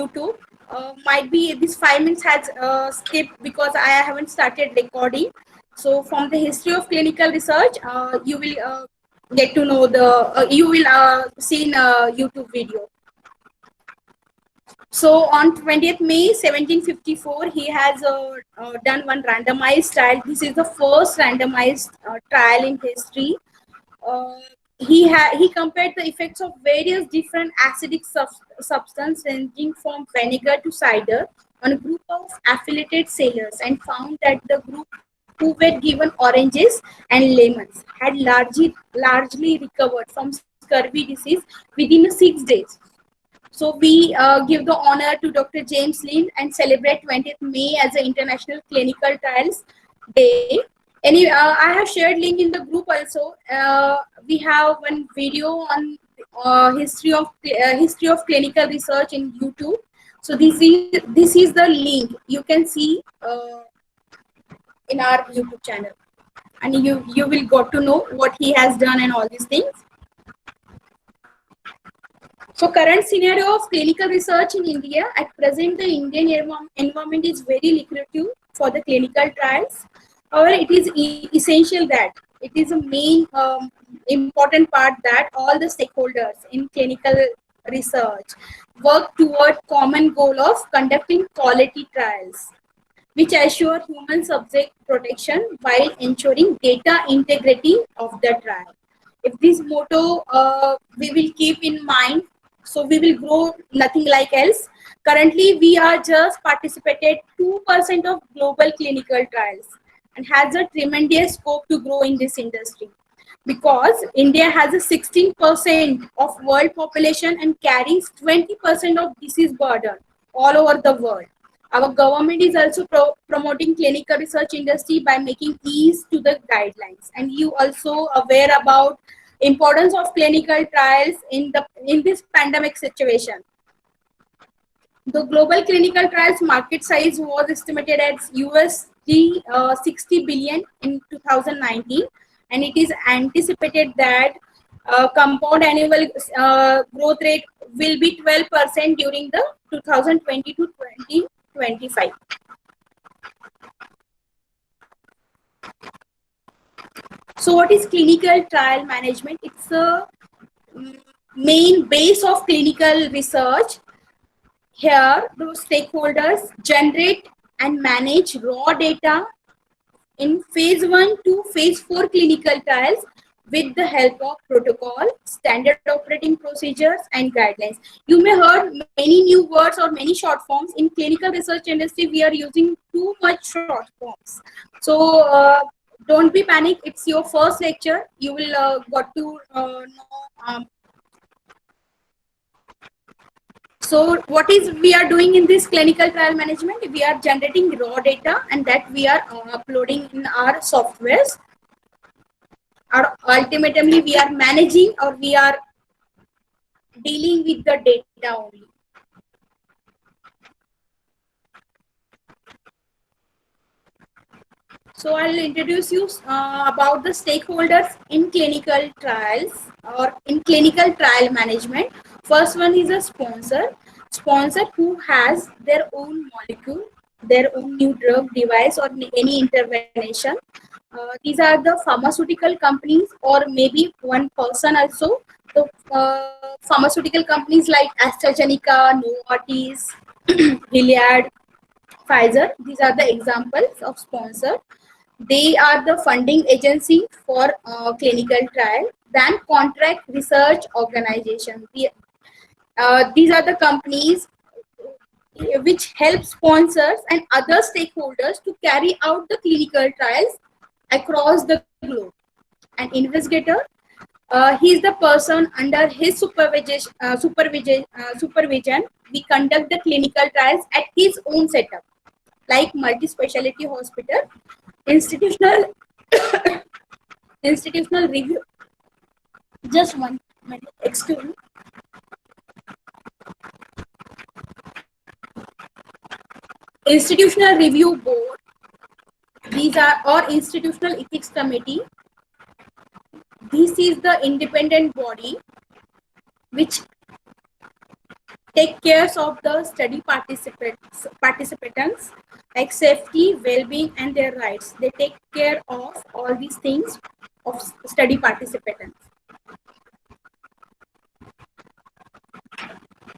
YouTube. Might be this 5 minutes has skipped because I haven't started recording. So from the history of clinical research, you will get to know you will see in a YouTube video. So on 20th May 1754, he has done one randomized trial. This is the first randomized trial in history. Uh, he compared the effects of various different acidic substances ranging from vinegar to cider on a group of affiliated sailors, and found that the group who were given oranges and lemons had largely recovered from scurvy disease within 6 days. So we give the honor to Dr. James Lind and celebrate 20th May as the International Clinical Trials Day. I have shared link in the group also. We have one video on history of clinical research in YouTube. So this is the link you can see in our YouTube channel, and you will got to know what he has done and all these things. So current scenario of clinical research in India. At present, the Indian environment is very lucrative for the clinical trials. However, it is essential that it is a main important part that all the stakeholders in clinical research work toward common goal of conducting quality trials, which assure human subject protection while ensuring data integrity of the trial. If this motto we will keep in mind, so we will grow nothing like else. Currently, we are just participated 2% of global clinical trials and has a tremendous scope to grow in this industry, because India has a 16% of world population and carries 20% of disease burden all over the world. Our government is also promoting clinical research industry by making ease to the guidelines. And you also aware about importance of clinical trials in this pandemic situation. The global clinical trials market size was estimated at USD 60 billion in 2019, and it is anticipated that compound annual growth rate will be 12% during the 2020 to 2025. So what is clinical trial management? It's a main base of clinical research. Here, the stakeholders generate and manage raw data in phase 1 to phase 4 clinical trials with the help of protocol, standard operating procedures, and guidelines. You may heard many new words or many short forms. In clinical research industry, we are using too much short forms. So don't be panic. It's your first lecture. You will got to know. So what is we are doing in this clinical trial management? We are generating raw data, and that we are uploading in our softwares. Or ultimately, we are managing, or we are dealing with the data only. So I'll introduce you about the stakeholders in clinical trials or in clinical trial management. First one is a sponsor who has their own molecule, their own new drug, device, or any intervention. These are the pharmaceutical companies, or maybe one person also. So pharmaceutical companies like AstraZeneca, Novartis, Gilead, Pfizer. These are the examples of sponsor. They are the funding agency for clinical trial. Then contract research organization. These are the companies which help sponsors and other stakeholders to carry out the clinical trials across the globe. An investigator, he is the person under his supervision. We conduct the clinical trials at his own setup, like multi-speciality hospital, institutional institutional review. Just 1 minute, excuse me. Institutional review board. These are or institutional ethics committee. This is the independent body which take care of the study participants like safety, well-being, and their rights. They take care of all these things of study participants.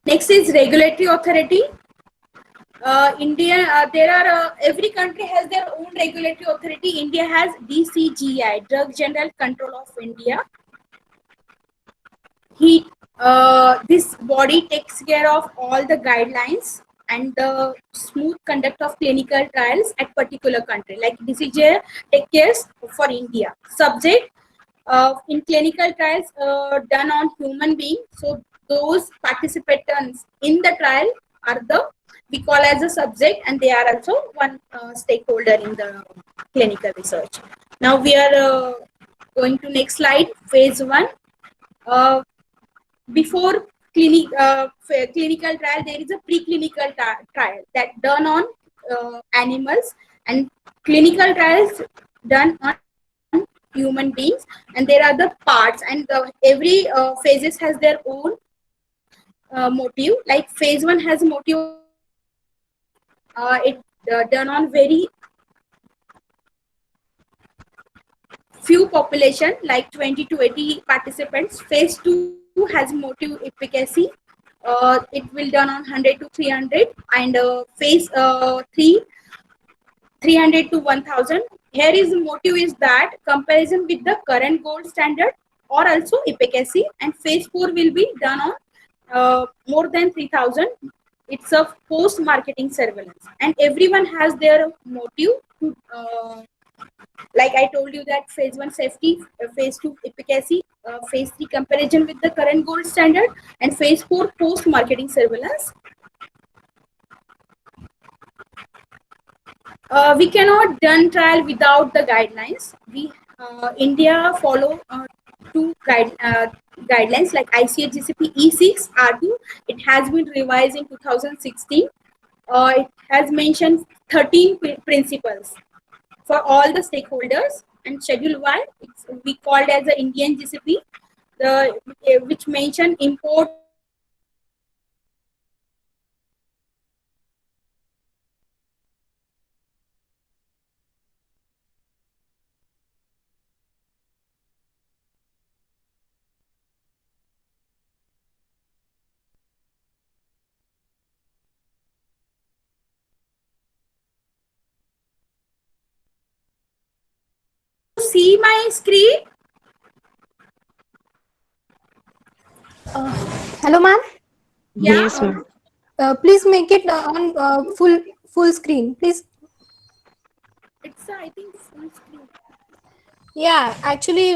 Next is regulatory authority. India, there are every country has their own regulatory authority. India has DCGI, Drug General Control of India. This body takes care of all the guidelines and the smooth conduct of clinical trials at particular country. Like DCGI take care for India. Subject in clinical trials done on human being. So those participants in the trial are the we call as a subject, and they are also one stakeholder in the clinical research. Now we are going to next slide. Phase 1. Before clinical trial, there is a preclinical trial that done on animals, and clinical trials done on human beings, and there are the parts, and every phases has their own motive. Like phase 1 has a motive, it done on very few population like 20 to 80 participants. Phase 2 has motive efficacy, it will done on 100 to 300, and phase 3 300 to 1000. Here is the motive is that comparison with the current gold standard or also efficacy, and phase 4 will be done on more than 3000. It's a post marketing surveillance, and everyone has their motive to like I told you that phase 1 safety, phase 2 efficacy, phase 3 comparison with the current gold standard, and phase 4 post marketing surveillance. We cannot done trial without the guidelines. We India follow two guidelines like ICH-GCP E6 R2. It has been revised in 2016. It has mentioned 13 principles for all the stakeholders, and Schedule 1 we called as the Indian GCP, which mention import see my screen. Hello, ma'am. Yeah, Yes, ma'am. Please make it on full screen, please. it's I think full screen. Yeah, actually,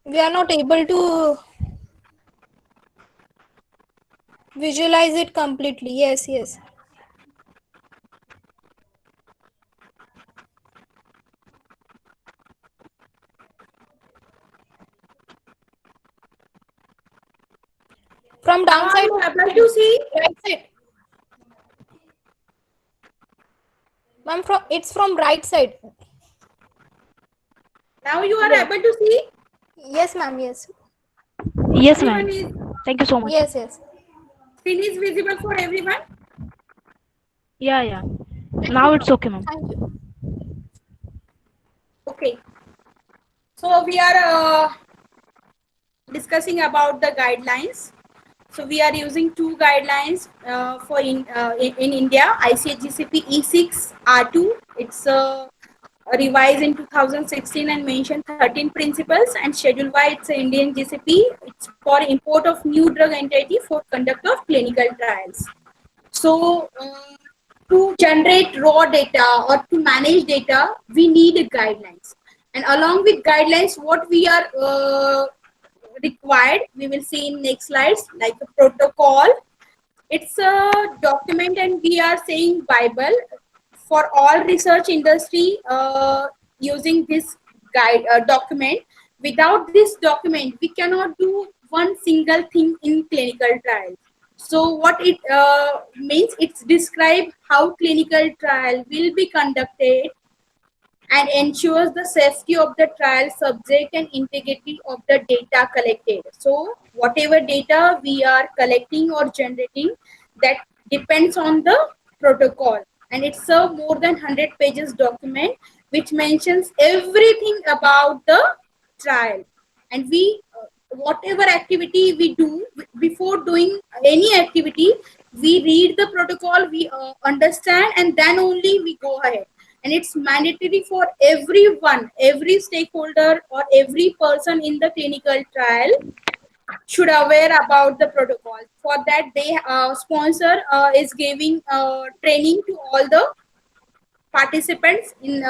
we are not able to visualize it completely. Yes, yes. From Now are downside, you able to see? right side. Ma'am, it's from right side. Now you are Yes, able to see? yes, ma'am. Yes, Yes, Everyone ma'am. is Thank you so much. yes, yes. screen is visible for everyone? Yeah, yeah. Now it's okay, ma'am. Thank you. Okay. So we are discussing about the guidelines. So we are using two guidelines for in India, ICH-GCP E6 R2. It's revised in 2016 and mentioned 13 principles, and Schedule Y, it's an Indian GCP. It's for import of new drug entity for conduct of clinical trials. So to generate raw data or to manage data, we need guidelines. And along with guidelines, what we are required, we will see in next slides, like a protocol. It's a document, and we are saying Bible for all research industry using this guide document. Without this document, we cannot do one single thing in clinical trials. So what it means, it's describe how clinical trial will be conducted, and ensures the safety of the trial subject and integrity of the data collected. So whatever data we are collecting or generating, that depends on the protocol, and it's a more than 100 pages document which mentions everything about the trial. And we whatever activity we do, before doing any activity, we read the protocol, we understand, and then only we go ahead. And it's mandatory for everyone, every stakeholder or every person in the clinical trial should aware about the protocol. For that, they sponsor is giving training to all the participants in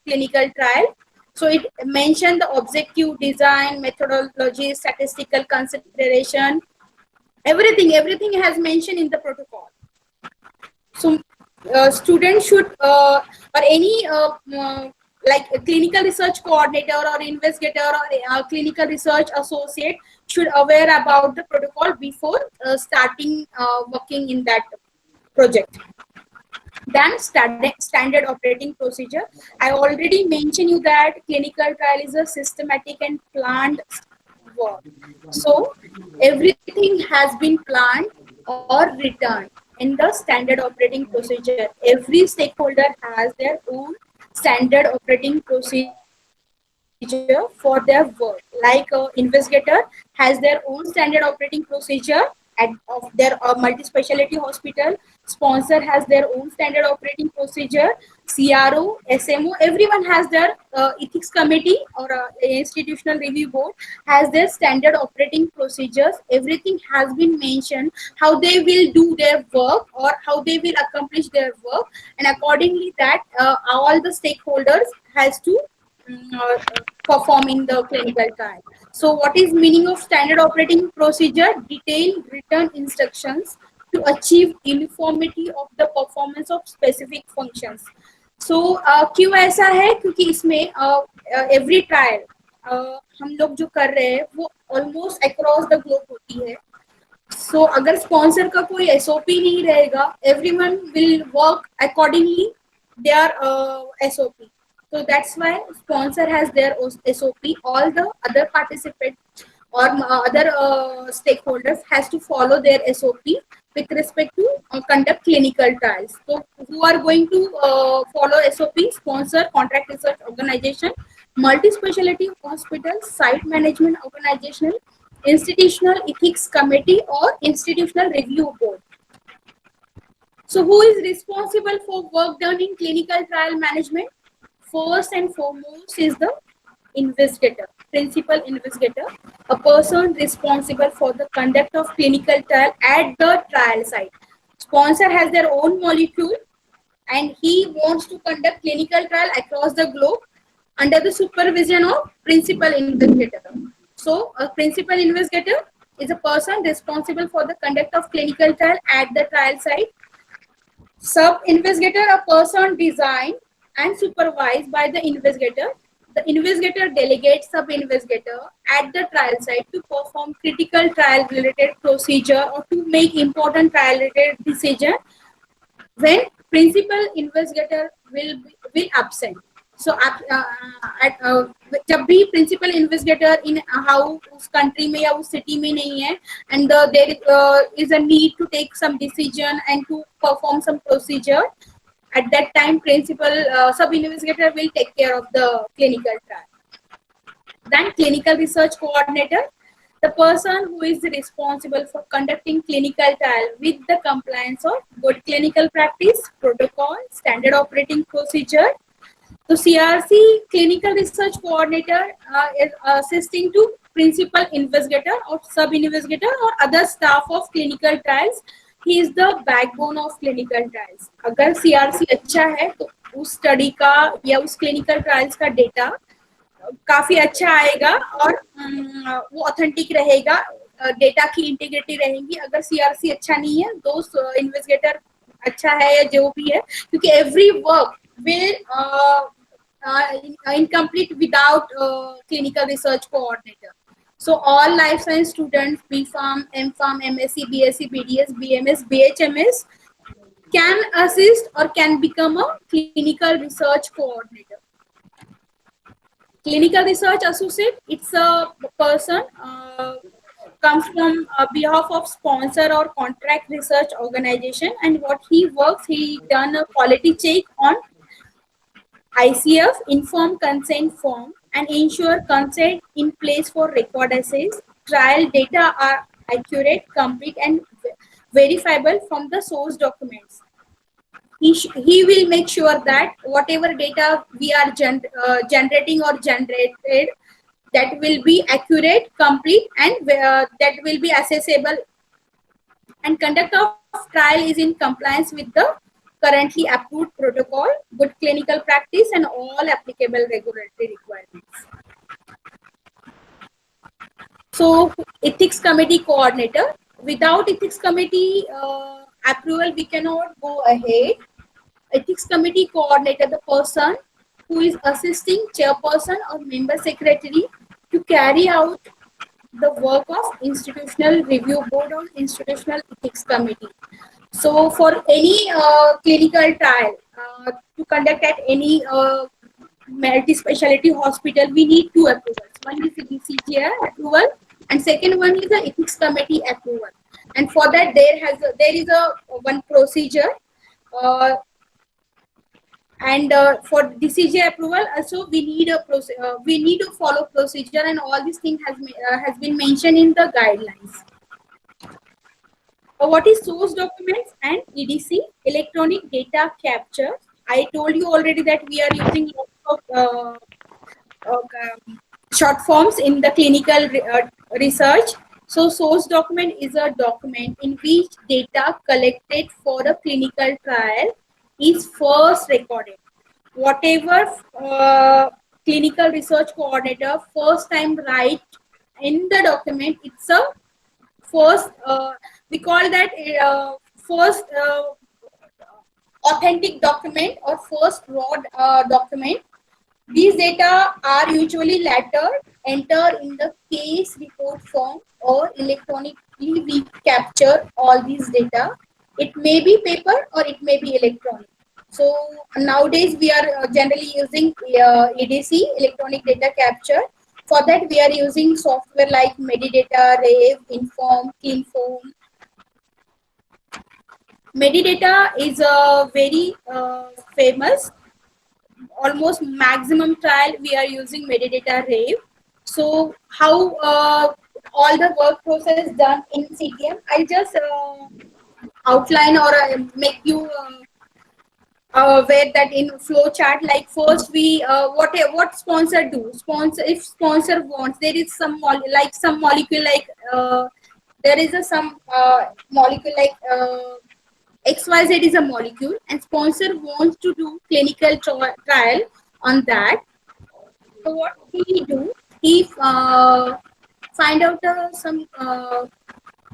clinical trial. So it mentioned the objective, design, methodology, statistical consideration, everything has mentioned in the protocol. So students should or any like a clinical research coordinator or investigator or a clinical research associate should aware about the protocol before starting working in that project. Then standard operating procedure. I already mentioned you that clinical trial is a systematic and planned work. So everything has been planned or written in the standard operating procedure. Every stakeholder has their own standard operating procedure for their work. Like investigator has their own standard operating procedure of their multi-specialty hospital. Sponsor has their own standard operating procedure. CRO, SMO, everyone has their ethics committee or institutional review board has their standard operating procedures. Everything has been mentioned how they will do their work or how they will accomplish their work, and accordingly that all the stakeholders has to perform in the clinical trial. So what is meaning of standard operating procedure? Detailed written instructions to achieve uniformity of the performance of specific functions. So क्यों ऐसा है? क्योंकि इसमें every trial हम लोग जो कर रहे हैं वो ऑलमोस्ट अक्रॉस द ग्लोब होती है. सो अगर स्पॉन्सर का कोई एसओपी नहीं रहेगा, everyone will work accordingly their SOP. So that's why sponsor has their SOP. All the other participants or other stakeholders has to follow their SOP with respect to conduct clinical trials. So who are going to follow SOP? Sponsor, contract research organization, multi-specialty hospital, site management organization, institutional ethics committee or institutional review board. So who is responsible for work done in clinical trial management? First and foremost is the investigator, principal investigator, a person responsible for the conduct of clinical trial at the trial site. Sponsor has their own molecule and he wants to conduct clinical trial across the globe under the supervision of principal investigator. So a principal investigator is a person responsible for the conduct of clinical trial at the trial site. Sub-investigator, a person designed and supervised by the investigator. The investigator delegates sub-investigator at the trial site to perform critical trial-related procedure or to make important trial-related decision when principal investigator will absent. So जब भी principal investigator in how उस country में या उस city में नहीं है and there is a need to take some decision and to perform some procedure, at that time principal sub-investigator will take care of the clinical trial. Then clinical research coordinator, the person who is responsible for conducting clinical trial with the compliance of good clinical practice, protocol, standard operating procedure. So CRC, clinical research coordinator, is assisting to principal investigator or sub-investigator or other staff of clinical trials. He is the backbone of clinical trials. अगर CRC अच्छा है तो उस study का या उस clinical trials का data काफी अच्छा आएगा और वो ऑथेंटिक रहेगा, डेटा की इंटीग्रिटी रहेगी. अगर सीआरसी अच्छा नहीं है तो इन्वेस्टिगेटर अच्छा है या जो भी है, क्योंकि every work will incomplete without clinical research coordinator. So all life science students, BPharm, MPharm, MSc, BSc, BDS, BMS, BHMS can assist or can become a clinical research coordinator. Clinical research associate, it's a person comes from behalf of sponsor or contract research organization, and what he works, he done a quality check on ICF, informed consent form, and ensure consent in place for record assays. Trial data are accurate, complete, and verifiable from the source documents. He will make sure that whatever data we are generating or generated, that will be accurate, complete, and that will be accessible, and conduct of trial is in compliance with the currently approved protocol, good clinical practice, and all applicable regulatory requirements. So ethics committee coordinator, without ethics committee approval, we cannot go ahead. Ethics committee coordinator, the person who is assisting chairperson or member secretary to carry out the work of institutional review board or institutional ethics committee. So for any clinical trial to conduct at any multi-speciality hospital, we need two approvals. One is the DCGI approval, and second one is the ethics committee approval. And for that, there is a one procedure. And for DCGI approval, also we need to follow procedure, and all these things has been mentioned in the guidelines. What is source documents and EDC, electronic data capture? I told you already that we are using lots of short forms in the clinical research. So source document is a document in which data collected for a clinical trial is first recorded. Whatever clinical research coordinator first time write in the document, it's a first, we call that first authentic document or first raw document. These data are usually later entered in the case report form, or electronically we capture all these data. It may be paper or it may be electronic. So nowadays we are generally using EDC, electronic data capture. For that we are using software like Medidata, Rave, Inform, Cleanform. Medidata is a very famous, almost maximum trial we are using Medidata Rave. So how all the work process done in CTM, I just outline or make you aware that in flow chart. Like first we what sponsor do, if sponsor wants, there is some some molecule like there is some molecule like XYZ is a molecule, and sponsor wants to do clinical trial on that. So what he do, he find out some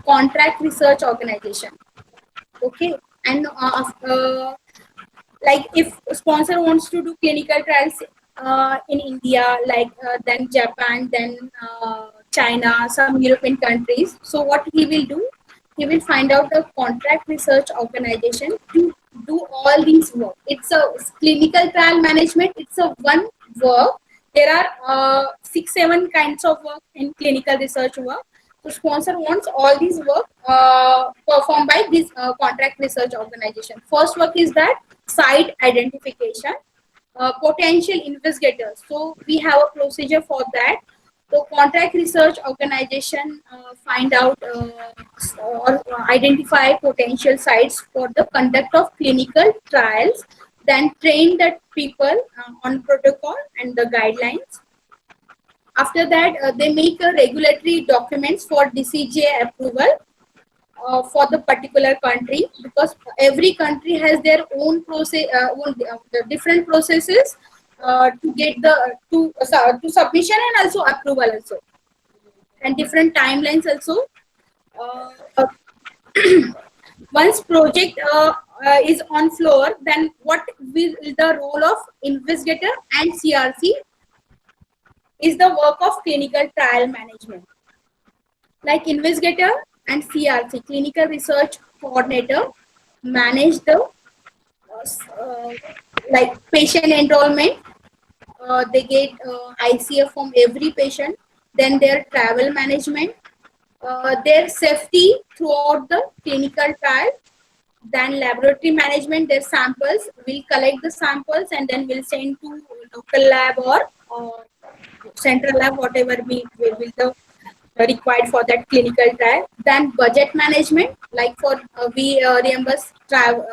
contract research organization. Okay, and like if sponsor wants to do clinical trials in India, like then Japan, then China, some European countries. So what he will do, he will find out a contract research organization to do all these work. It's a clinical trial management. It's a one work. There are 6-7 kinds of work in clinical research work. So sponsor wants all these work performed by this contract research organization. First work is that site identification, potential investigators. So we have a procedure for that. So contract research organization find out or identify potential sites for the conduct of clinical trials, then train that people on protocol and the guidelines. After that, they make a regulatory documents for DCGI approval for the particular country, because every country has their own process, the different processes to get the to submission and also approval also, and different timelines also. Once project is on floor, then what will the role of investigator and CRC is the work of clinical trial management. Like investigator and CRC, clinical research coordinator, manage the like patient enrollment, they get ICF from every patient. Then their travel management, their safety throughout the clinical trial. Then laboratory management, their samples, will collect the samples and then will send to local lab or central lab, whatever we will the required for that clinical trial. Then budget management, like for we reimburse travel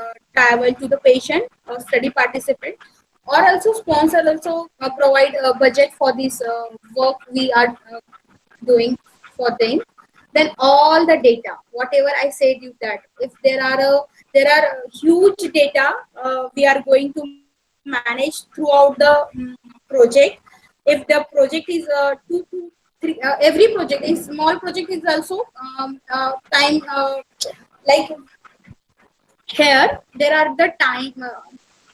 to the patient or study participant, or also sponsor also provide a budget for this work we are doing for them. Then all the data, whatever I said you, that if there are huge data we are going to manage throughout the project. If the project is two to three, every project is small project is also time like here there are the time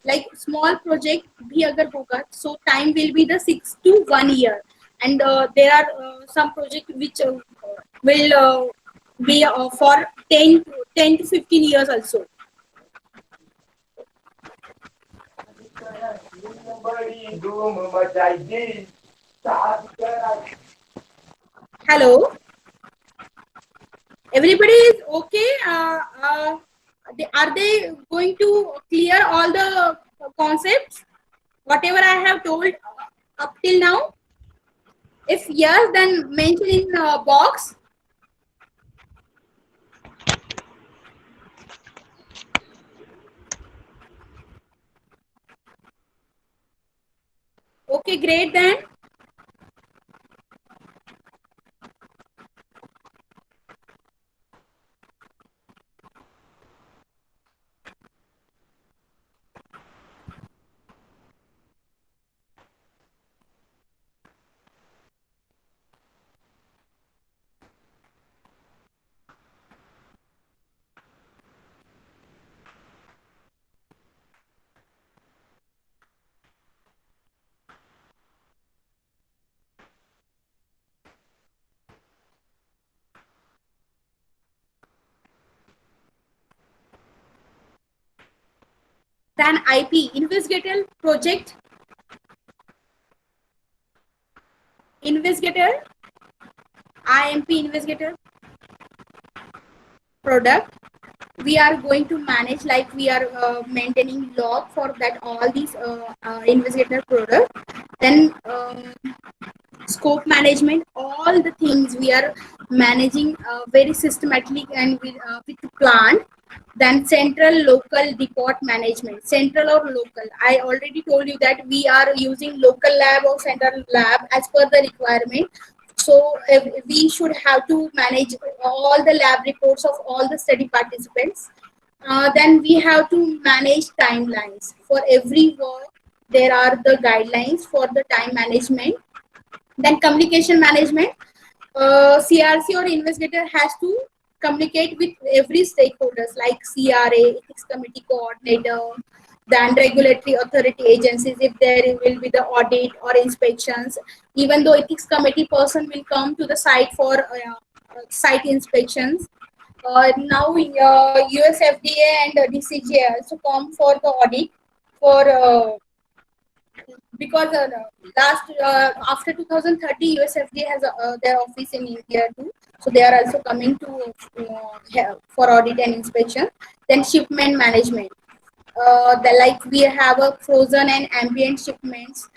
like small project bhi agar hoga, so time will be the 6 to 1 year. And there are some project which will be for 10 to 15 years also. Hello, everybody is okay? Are they going to clear all the concepts whatever I have told up till now? If yes, then mention in box. Okay, great then. Then IP, investigator project, investigator, IMP investigator product. We are going to manage, like we are maintaining log for that all these investigator product. Then scope management, all the things we are managing very systematically and with plan. Then central local depot management, central or local, I already told you that we are using local lab or central lab as per the requirement. So we should have to manage all the lab reports of all the study participants. Then we have to manage timelines for every work. There are the guidelines for the time management. Then communication management, CRC or investigator has to communicate with every stakeholders like CRA, ethics committee coordinator, then regulatory authority agencies if there will be the audit or inspections. Even though ethics committee person will come to the site for site inspections. Now US FDA and DCGI also come for the audit for because last after 2030 US FDA has their office in India too, so they are also coming to for audit and inspection. Then shipment management, like we have a frozen and ambient shipments.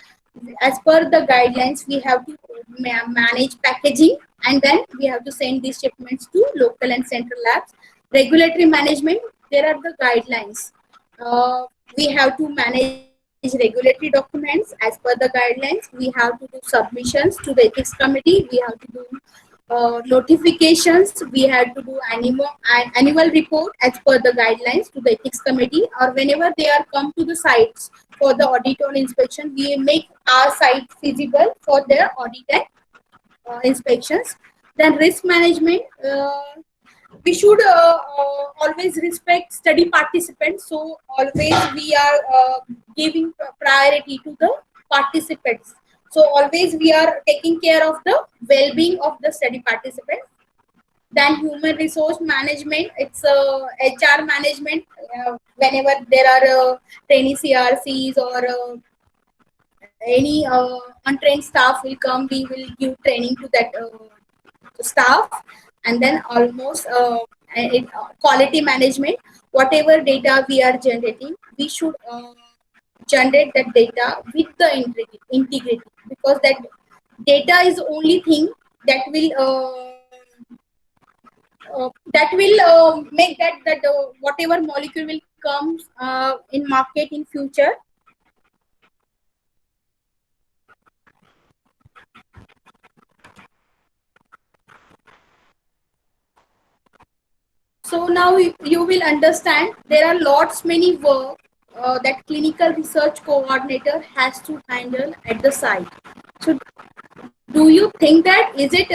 As per the guidelines, we have to manage packaging, and then we have to send these shipments to local and central labs. Regulatory management, there are the guidelines. We have to manage regulatory documents as per the guidelines. We have to do submissions to the ethics committee. We have to do notifications. We have to do annual report as per the guidelines to the ethics committee, or whenever they are come to the sites for the audit or inspection, we make our site feasible for their audit and inspections. Then risk management, we should always respect study participants, so always we are giving priority to the participants. So always we are taking care of the well-being of the study participants. Then human resource management, it's HR management. Whenever there are trainee CRCs or any untrained staff will come, we will give training to that staff. And then almost quality management, whatever data we are generating, we should generate that data with the integrity, because that data is the only thing that will make that whatever molecule will come in market in future. So now you will understand there are lots many work that clinical research coordinator has to handle at the site. So do you think that is it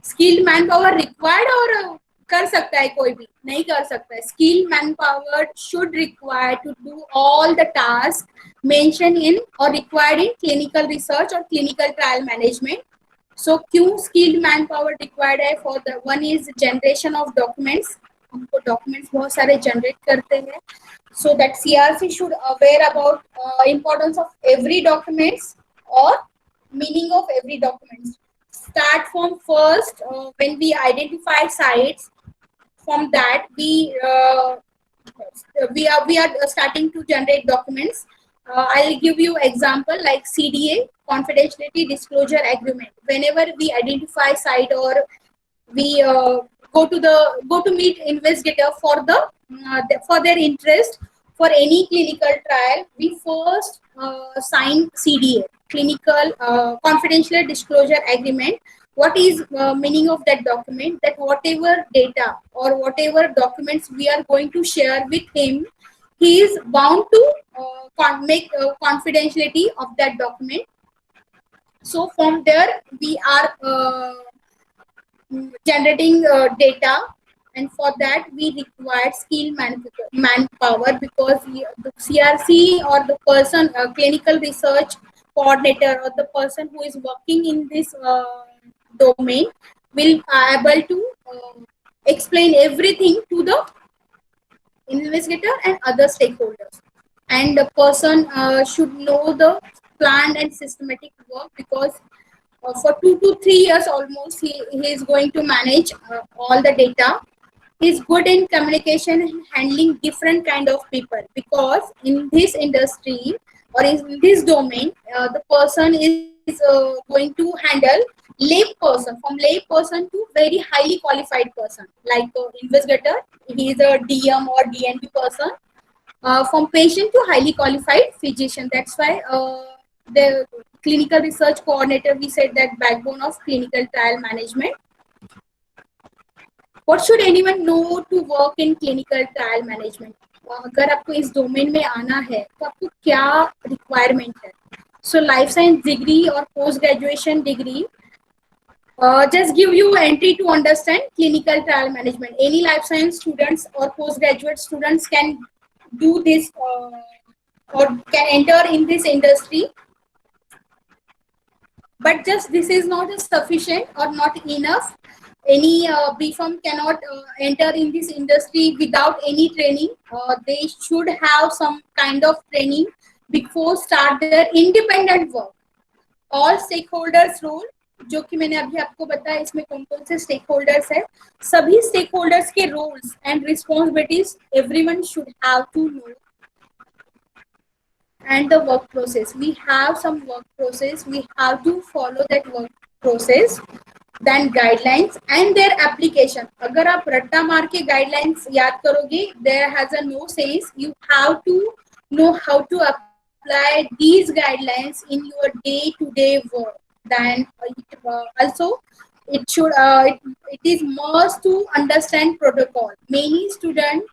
skilled manpower required, or कर सकता है कोई भी? नहीं कर सकता है. Skilled manpower should require to do all the tasks mentioned in or required in clinical research or clinical trial management. So क्यों skilled manpower required है? For the one is generation of documents. हमको documents बहुत सारे generate करते हैं. So that CRC should aware about importance of every documents or meaning of every document. Start from first when we identify sites. From that we are starting to generate documents. I'll give you example like CDA, confidentiality disclosure agreement. Whenever we identify site or we go to meet investigator for for their interest for any clinical trial, we first sign CDA, clinical confidential disclosure agreement. What is meaning of that document? That whatever data or whatever documents we are going to share with him, he is bound to make confidentiality of that document. So from there we are generating data, and for that we require skilled manpower, because the CRC or the person clinical research coordinator or the person who is working in this domain will able to explain everything to the investigator and other stakeholders. And the person should know the planned and systematic work, because for 2 to 3 years almost he is going to manage all the data. He's good in communication and handling different kind of people, because in this industry or in this domain the person is going to handle lay person, from lay person to very highly qualified person, like investigator, he is a DM or DNP person, from patient to highly qualified physician. That's why the clinical research coordinator, we said that backbone of clinical trial management. What should anyone know to work in clinical trial management? अगर आपको इस domain में आना है तो आपको क्या requirement है? So life science degree or post graduation degree just give you entry to understand clinical trial management. Any life science students or postgraduate students can do this or can enter in this industry. But just this is not sufficient or not enough. Any B firm cannot enter in this industry without any training. They should have some kind of training before start their independent work. All stakeholders role, जो कि मैंने अभी आपको बताया, इसमें कौन कौन से stakeholders है, सभी stakeholders के roles and responsibilities everyone should have to know. And the work process, we have some work process, we have to follow that work process. Then guidelines and their application. अगर आप रट्टा मार के guidelines याद करोगे, there has a no sense. You have to know how to apply these guidelines in your day-to-day work. Then also it should it is must to understand protocol. Many students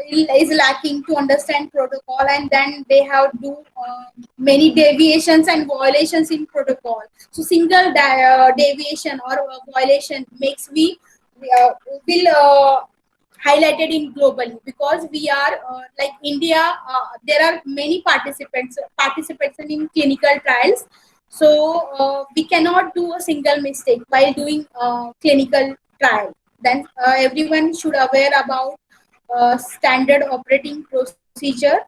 is lacking to understand protocol, and then they have do many deviations and violations in protocol. So single deviation or violation makes we will highlighted in globally, because we are like India, there are many participants in clinical trials. So we cannot do a single mistake while doing clinical trial. Then everyone should aware about standard operating procedure.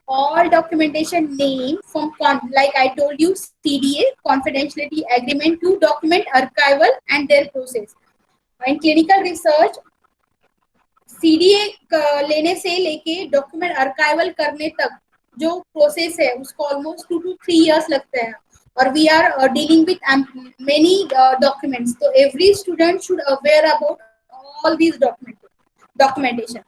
all documentation name from like I told you, CDA, confidentiality agreement, to document archival and their process. In clinical research, CDA लेने से लेके document अर्काइवल करने तक जो process है उसको almost 2 to 3 years लगते हैं, और we are dealing with many documents, तो every student should aware about all these documentation,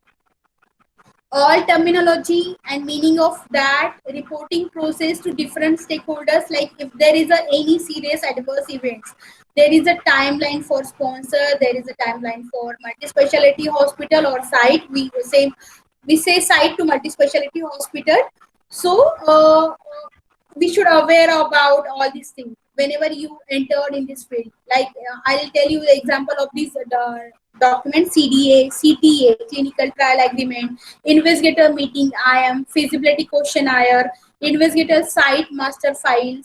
all terminology and meaning of that, reporting process to different stakeholders, like if there is any serious adverse events, there is a timeline for sponsor, there is a timeline for multi-specialty hospital or site, we say site to multi-specialty hospital. So we should aware about all these things whenever you entered in this field. Like I'll tell you the example of these documents: CDA, CTA, clinical trial agreement, investigator meeting, IM, feasibility questionnaire, investigator site master file.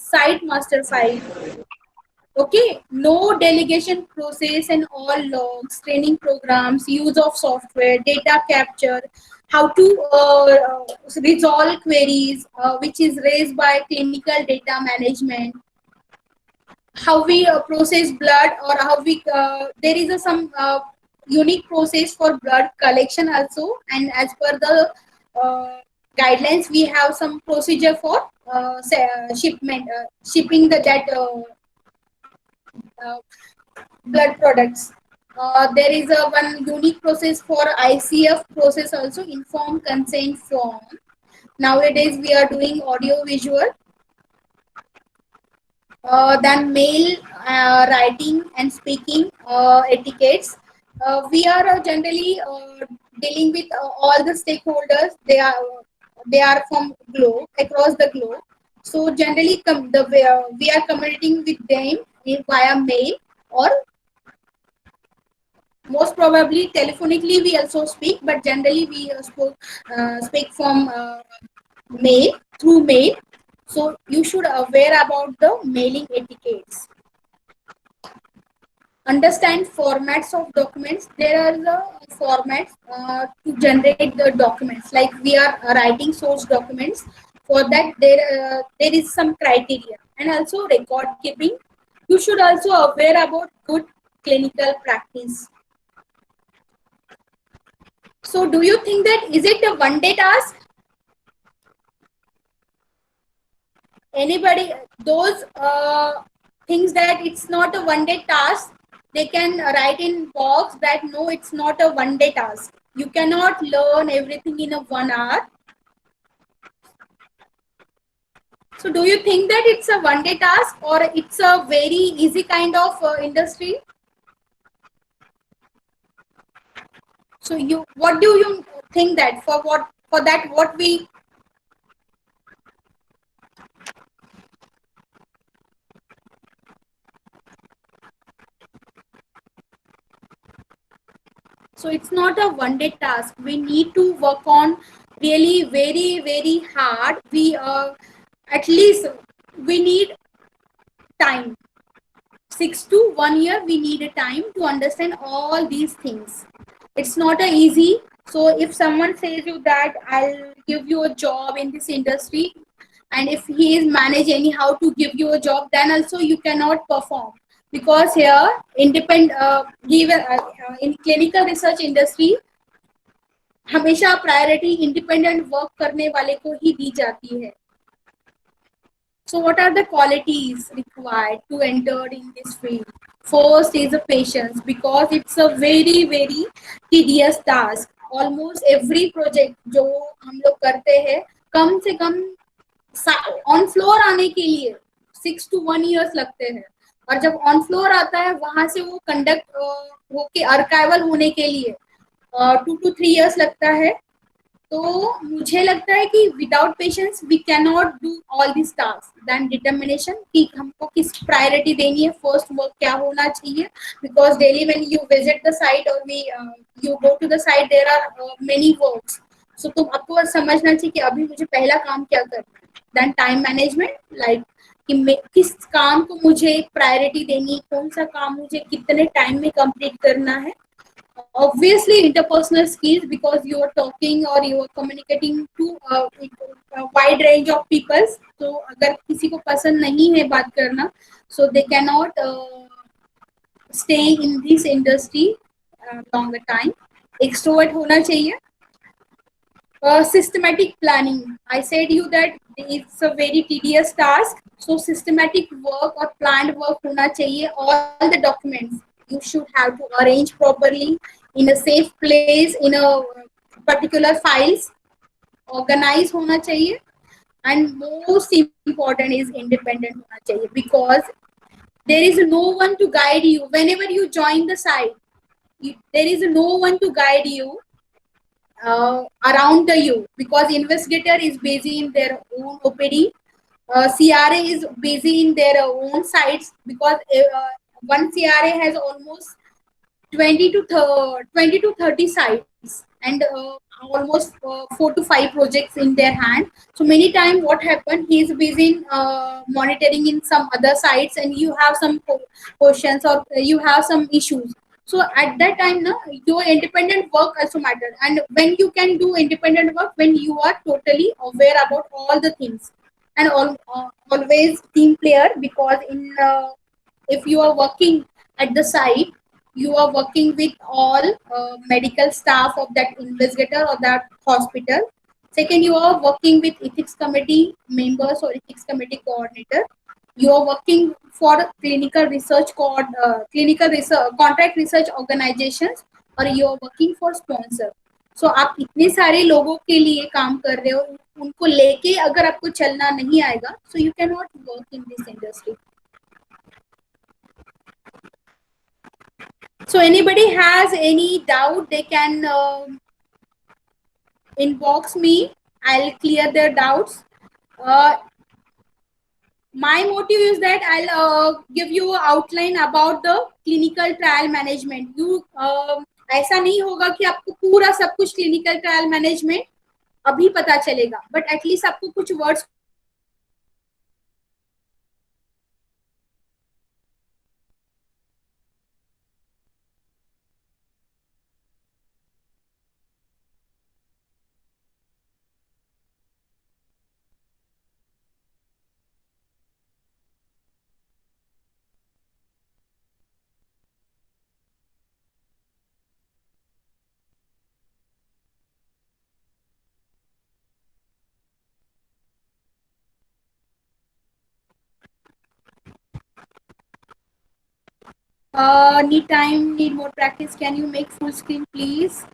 Okay, no delegation process and all logs, training programs, use of software, data capture, how to resolve queries which is raised by clinical data management, how we process blood, or how we there is some unique process for blood collection also, and as per the guidelines we have some procedure for shipping that blood products. There is a one unique process for ICF process also, informed consent form. Nowadays we are doing audio visual. Then mail writing and speaking etiquettes. We are generally dealing with all the stakeholders. They are from globe, across the globe. So generally we are communicating with them via mail, or most probably telephonically we also speak, but generally we speak from mail, through mail. So you should aware about the mailing etiquettes. Understand formats of documents. There are the formats to generate the documents. Like we are writing source documents. For that there is some criteria, and also record keeping. You should also aware about good clinical practice. So do you think that is it a one-day task? Anybody, those things that it's not a one-day task, they can write in box that no, it's not a one-day task. You cannot learn everything in a 1 hour. So do you think that it's a one-day task, or it's a very easy kind of industry? So what do you think that what we So it's not a one-day task. We need to work on really very, very hard. We at least we need time. 6 to 1 year we need a time to understand all these things. It's not a easy. So if someone says you that I'll give you a job in this industry, and if he is managed anyhow to give you a job, then also you cannot perform, because here in clinical research industry हमेशा priority independent work करने वाले को ही दी जाती है. So what are the qualities required to enter in this field? First is the patience, because it's a very very tedious task. Almost every project जो हम लोग करते हैं, कम से कम ऑन फ्लोर आने के लिए 6 to 1 years लगते हैं, और जब ऑन फ्लोर आता है वहां से वो कंडक्ट होके अर्काइवल होने के लिए 2 to 3 years लगता है. तो मुझे लगता है कि without patience we can not do all this task. Then determination, कि हमको किस प्रायोरिटी देनी है, फर्स्ट वर्क क्या होना चाहिए, because daily when you visit the site और you go to the site there are many works. So तुम आपको समझना चाहिए कि अभी मुझे पहला काम क्या करना है. देन टाइम मैनेजमेंट, लाइक कि किस काम को मुझे प्रायोरिटी देनी, कौन सा काम मुझे कितने टाइम में कंप्लीट करना है. obviously interpersonal skills, because you are talking or you are communicating to a wide range of people. So अगर किसी को पसंद नहीं है बात करना, so they cannot stay in this industry longer time. Extrovert होना चाहिए. Systematic planning. I said you that it's a very tedious task. So systematic work or planned work होना चाहिए. All the documents you should have to arrange properly in a safe place, in a particular files. Organize होना चाहिए. And most important is independent होना चाहिए, because there is no one to guide you whenever you join the site. There is no one to guide you around you, because investigator is busy in their own OPD, CRA is busy in their own sites, because one CRA has almost 20 to 30 sites, and almost 4 to 5 projects in their hand. So many times what happened, he is busy in monitoring in some other sites, and you have some questions or you have some issues. So at that time na, your independent work also matter. And when you can do independent work, when you are totally aware about all the things, and always team player, because in if you are working at the site, you are working with all medical staff of that investigator or that hospital. Second, you are working with ethics committee members or ethics committee coordinator. You are working for clinical research clinical research contract research organizations, और you are working for sponsor. So आप इतने सारे लोगों के लिए काम कर रहे हो, उनको लेके अगर आपको चलना नहीं आएगा, so you cannot work in this industry. So anybody has any doubt, they can inbox me. I'll clear their doubts. My motive is that I'll give you an outline about the clinical trial management. You ऐसा नहीं होगा कि आपको पूरा सब कुछ clinical trial management अभी पता चलेगा, but at least आपको कुछ words need time, need more practice. Can you make full screen, please?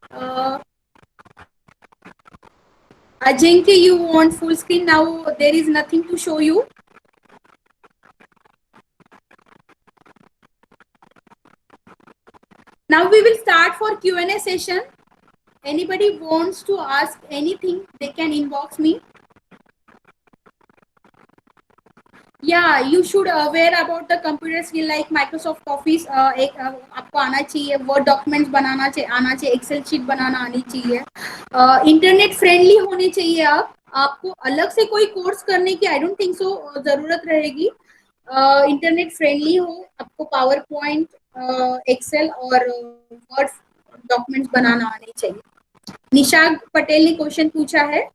Ajinkya, you want full screen now? There is nothing to show you. Now we will start for Q&A session. Anybody wants to ask anything, they can inbox me. Yeah, you should aware about the computer skill like Microsoft Office. एक आपको आना चाहिए, Word documents बनाना आना चाहिए, Excel sheet बनाना आनी चाहिए, internet friendly होने चाहिए. आपको अलग से कोई कोर्स करने की आई डोंट थिंक सो जरूरत रहेगी. इंटरनेट फ्रेंडली हो, आपको पावर पॉइंट, एक्सेल और वर्ड डॉक्यूमेंट्स बनाना आने चाहिए. निशाग पटेल ने क्वेश्चन पूछा है.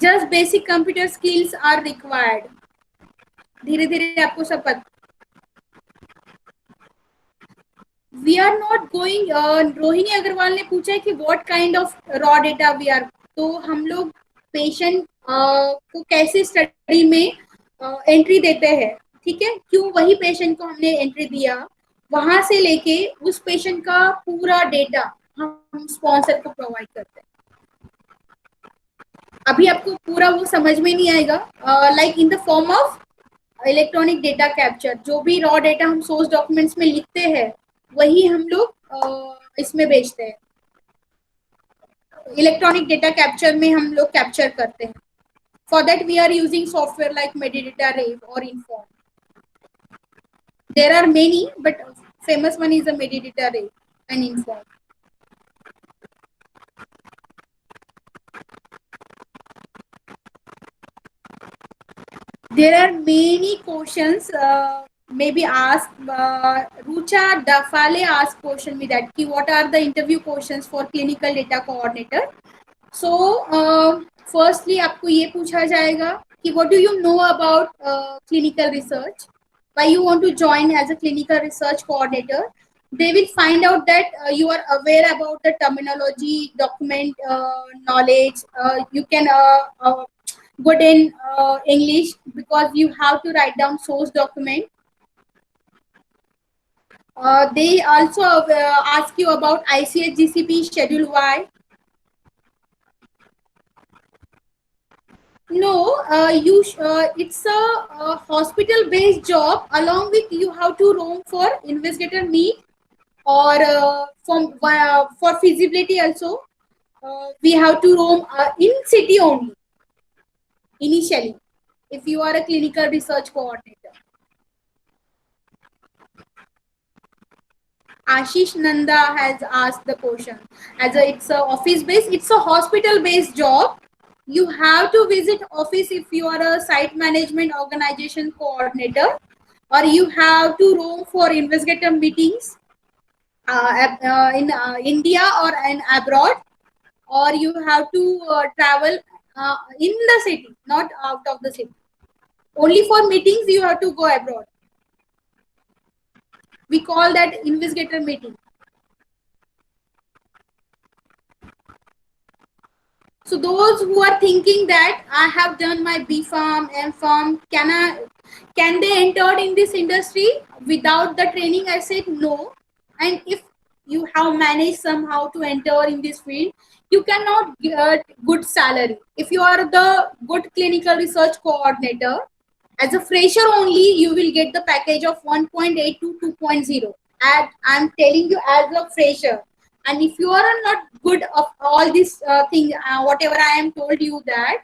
Just basic computer skills are required. धीरे धीरे आपको सब पता. We are not going. Rohini Agarwal ने पूछा है कि what kind of raw data we are. तो हम लोग पेशेंट को कैसे स्टडी में एंट्री देते हैं, ठीक है, क्यों वही पेशेंट को हमने एंट्री दिया, वहां से लेके उस पेशेंट का पूरा डेटा हम स्पॉन्सर को प्रोवाइड करते हैं. अभी आपको पूरा वो समझ में नहीं आएगा. Like in the form of electronic data capture, जो भी रॉ डेटा हम सोर्स डॉक्यूमेंट्स में लिखते हैं वही हम लोग इसमें बेचते हैं. इलेक्ट्रॉनिक डेटा कैप्चर में हम लोग कैप्चर करते हैं. For that we are using software like Medidata Rave और Inform. There are many but famous one is the Medidata Rave and Inform. There are many questions. maybe ask Rucha Dafale asked question me that what are the interview questions for clinical data coordinator. So firstly आपको ये पूछा जाएगा कि what do you know about clinical research, why you want to join as a clinical research coordinator. They will find out that you are aware about the terminology, document knowledge, you can good in English because you have to write down source document. They also ask you about ICH GCP Schedule Y. No, it's a hospital-based job. Along with you have to roam for investigator meet or for feasibility also. We have to roam in city only initially. If you are a clinical research coordinator. Ashish Nanda has asked the question. It's a office based, it's a hospital based job. You have to visit office if you are a site management organization coordinator, or you have to roam for investigator meetings in India or in abroad, or you have to travel in the city, not out of the city. Only for meetings you have to go abroad. We call that investigator meeting. So those who are thinking that I have done my B Farm, M Farm, can they enter in this industry without the training? I said no. And if you have managed somehow to enter in this field, you cannot get good salary. If you are the good clinical research coordinator, as a fresher only, you will get the package of 1.8 to 2.0. And I'm telling you as a fresher. And if you are not good of all these things, whatever I am told you that,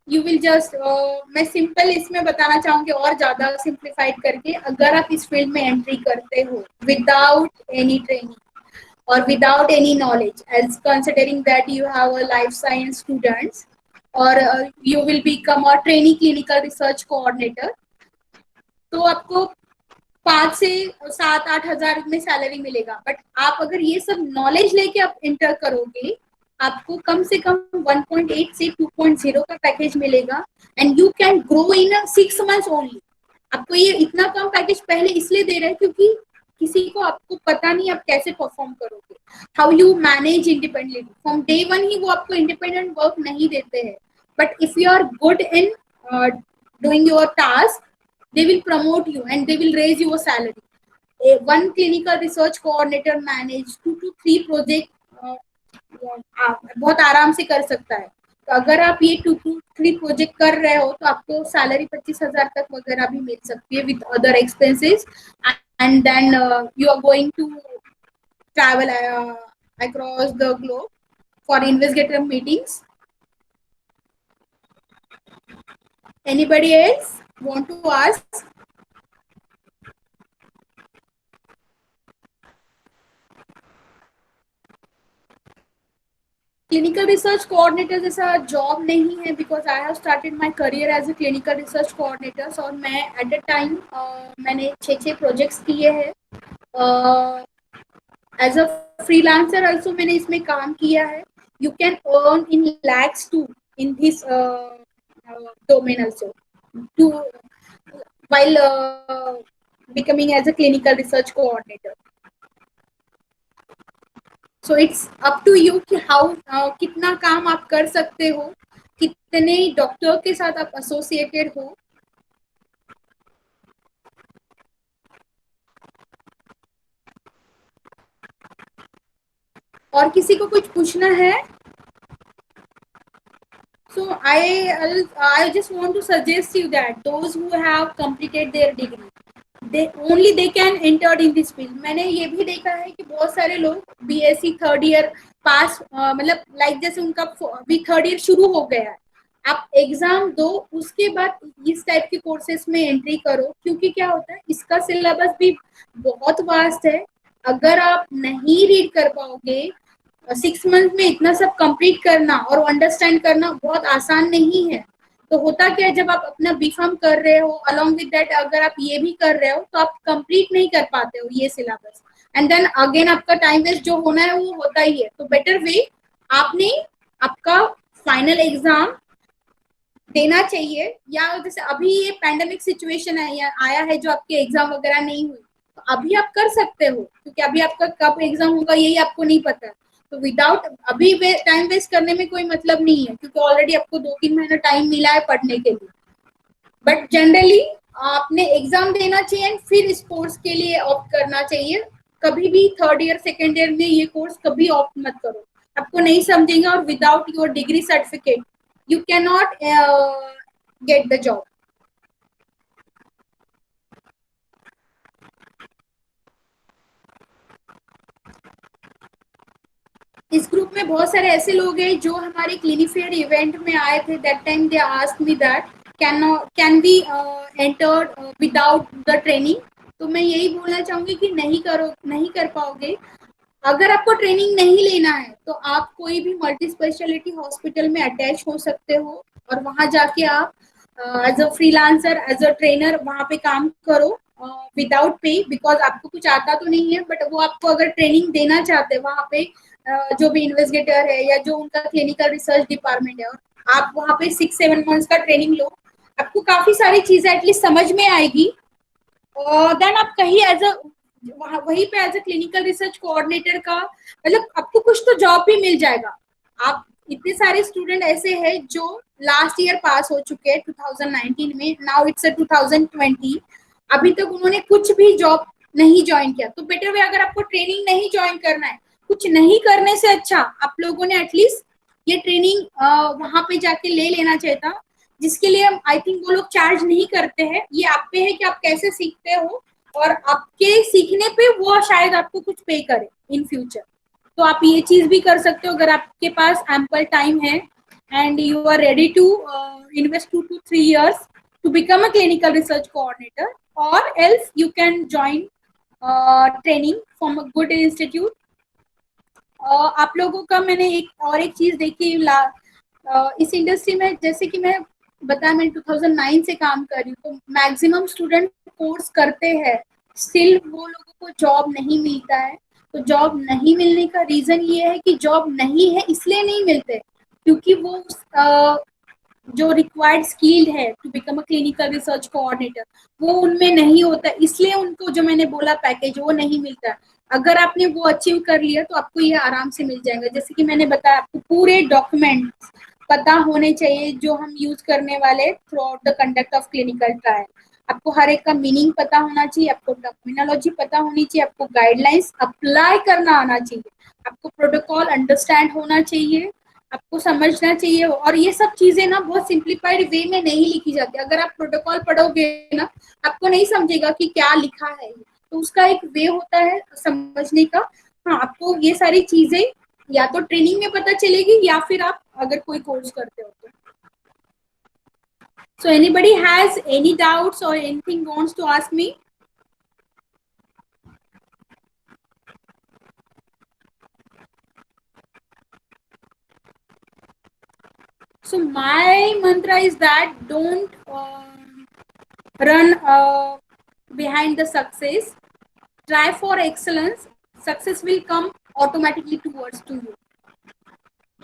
you will just मैं simple इसमें बताना चाहूंगी और ज्यादा simplified करके, अगर आप इस फील्ड में एंट्री करते हो without any training or without any knowledge, as considering that you have a life science students or you will become a trainee clinical research coordinator, तो आपको 5 से 7-8 हजार में सैलरी मिलेगा. बट आप अगर ये सब नॉलेज लेके आप इंटर करोगे, आपको कम से कम 1.8 से 2.0 का पैकेज मिलेगा and you can grow in 6 months only. आपको ये इतना कम पैकेज पहले इसलिए दे रहे हैं क्योंकि किसी को आपको पता नहीं आप कैसे परफॉर्म करोगे, how you manage independently. From day one ही वो आपको इंडिपेंडेंट वर्क नहीं देते हैं. But if you are good in doing your task, they will promote you and they will raise your salary. One clinical research coordinator manage 2 to 3 project बहुत आराम से कर सकता है. तो अगर आप ये 2 to 3 प्रोजेक्ट कर रहे हो तो आपको सैलरी 25,000 तक वगैरह भी मिल सकती है with other expenses. And then you are going to travel across the globe for investigator meetings. Anybody else want to ask? Clinical research coordinator जैसा जॉब नहीं है because I have started my career as a clinical research coordinator. और मैं at a time मैंने 6 projects किए हैं. As a freelancer also मैंने इसमें काम किया है. You can earn in lakhs too in this domain also too while becoming as a clinical research coordinator. So it's up to you कि how कितना काम आप कर सकते हो, कितने डॉक्टर के साथ आप एसोसिएटेड हो. और किसी को कुछ पूछना है? So I just want to suggest you that those who have completed their degree, they can enter in this field. मैंने ये भी देखा है कि बहुत सारे लोग BSc थर्ड ईयर पास मतलब लाइक जैसे उनका भी थर्ड ईयर शुरू हो गया है, आप एग्जाम दो उसके बाद इस टाइप के कोर्सेस में एंट्री करो. क्योंकि क्या होता है, इसका सिलेबस भी बहुत वास्ट है. अगर आप नहीं रीड कर पाओगे 6 months में इतना सब कंप्लीट करना और अंडरस्टैंड करना बहुत आसान नहीं है. तो होता क्या है, जब आप अपना बीफार्म कर रहे हो अलॉन्ग विद दैट अगर आप ये भी कर रहे हो तो आप कंप्लीट नहीं कर पाते हो ये सिलेबस, एंड देन अगेन आपका टाइम वेस्ट जो होना है वो होता ही है। तो बेटर वे आपने आपका फाइनल एग्जाम देना चाहिए, या जैसे अभी ये पैंडेमिक सिचुएशन है या आया है जो आपके एग्जाम वगैरह नहीं हुई, तो अभी आप कर सकते हो, क्योंकि अभी आपका कब एग्जाम होगा यही आपको नहीं पता है। तो विदाउट अभी टाइम वेस्ट करने में कोई मतलब नहीं है, क्योंकि ऑलरेडी आपको 2-3 महीना टाइम मिला है पढ़ने के लिए। बट जनरली आपने एग्जाम देना चाहिए एंड फिर इस कोर्स के लिए ऑप्ट करना चाहिए। कभी भी थर्ड ईयर सेकेंड ईयर में ये कोर्स कभी ऑप्ट मत करो, आपको नहीं समझेंगे, और without your degree certificate you cannot get the job. इस ग्रुप में बहुत सारे ऐसे लोग हैं जो हमारे क्लिनिफेयर इवेंट में आए थे। That time they asked me that can be entered without the training. तो मैं यही बोलना चाहूंगी कि नहीं कर पाओगे। अगर आपको ट्रेनिंग नहीं लेना है तो आप कोई भी मल्टी स्पेशलिटी हॉस्पिटल में अटैच हो सकते हो, और वहां जाके आप as a freelancer as a trainer वहां पे काम करो विदाउट पे, बिकॉज आपको कुछ आता तो नहीं है, बट वो आपको अगर ट्रेनिंग देना चाहते हैं वहां पे जो भी इन्वेस्टिगेटर है या जो उनका क्लिनिकल रिसर्च डिपार्टमेंट है, और आप वहां पे 6-7 मंथ्स का ट्रेनिंग लो, आपको काफी सारी चीजें एटलीस्ट समझ में आएगी। देन आप कहीं एज अ वहीं पे as a clinical research coordinator का मतलब आपको कुछ तो जॉब भी मिल जाएगा। आप इतने सारे स्टूडेंट ऐसे हैं जो लास्ट ईयर पास हो चुके हैं 2019 में, नाउ इट्स 2020, अभी तक उन्होंने कुछ भी जॉब नहीं ज्वाइन किया। तो बेटर वे, अगर आपको ट्रेनिंग नहीं ज्वाइन करना है, कुछ नहीं करने से अच्छा आप लोगों ने एटलीस्ट ये ट्रेनिंग वहां पे जाके ले लेना चाहिए था, जिसके लिए आई थिंक वो लोग चार्ज नहीं करते हैं। ये आप पे है कि आप कैसे सीखते हो, और आपके सीखने पे वो शायद आपको कुछ पे करे इन फ्यूचर। तो आप ये चीज भी कर सकते हो अगर आपके पास एम्पल टाइम है and you are ready to invest 2 to 3 years to become a clinical research coordinator, or else you can join training from a good institute. आप लोगों का मैंने एक चीज देखी इस इंडस्ट्री में, जैसे कि मैं बताया मैं 2009 से काम कर रही हूँ, तो मैक्सिमम स्टूडेंट कोर्स करते हैं, स्टिल वो लोगों को जॉब नहीं मिलता है। तो जॉब नहीं मिलने का रीजन ये है कि जॉब नहीं है इसलिए नहीं मिलते, क्योंकि वो जो रिक्वायर्ड स्किल है to become a clinical research coordinator वो उनमें नहीं होता, इसलिए उनको जो मैंने बोला पैकेज वो नहीं मिलता। अगर आपने वो अचीव कर लिया तो आपको ये आराम से मिल जाएगा। जैसे कि मैंने बताया, आपको पूरे डॉक्यूमेंट्स पता होने चाहिए जो हम यूज करने वाले through out the conduct of clinical trial. आपको हर एक का मीनिंग पता होना चाहिए, आपको टर्मिनोलॉजी पता होनी चाहिए, आपको गाइडलाइंस अप्लाई करना आना चाहिए, आपको प्रोटोकॉल अंडरस्टैंड होना चाहिए, आपको समझना चाहिए। और ये सब चीजें ना बहुत सिंप्लीफाइड वे में नहीं लिखी जाती। अगर आप प्रोटोकॉल पढ़ोगे ना, आपको नहीं समझेगा कि क्या लिखा है, तो उसका एक वे होता है समझने का। हाँ, आपको ये सारी चीजें या तो ट्रेनिंग में पता चलेगी या फिर आप अगर कोई कोर्स करते हो तो। So anybody has any doubts or anything wants to ask me? So my mantra is that don't run behind the success. Try for excellence. Success will come automatically towards to you.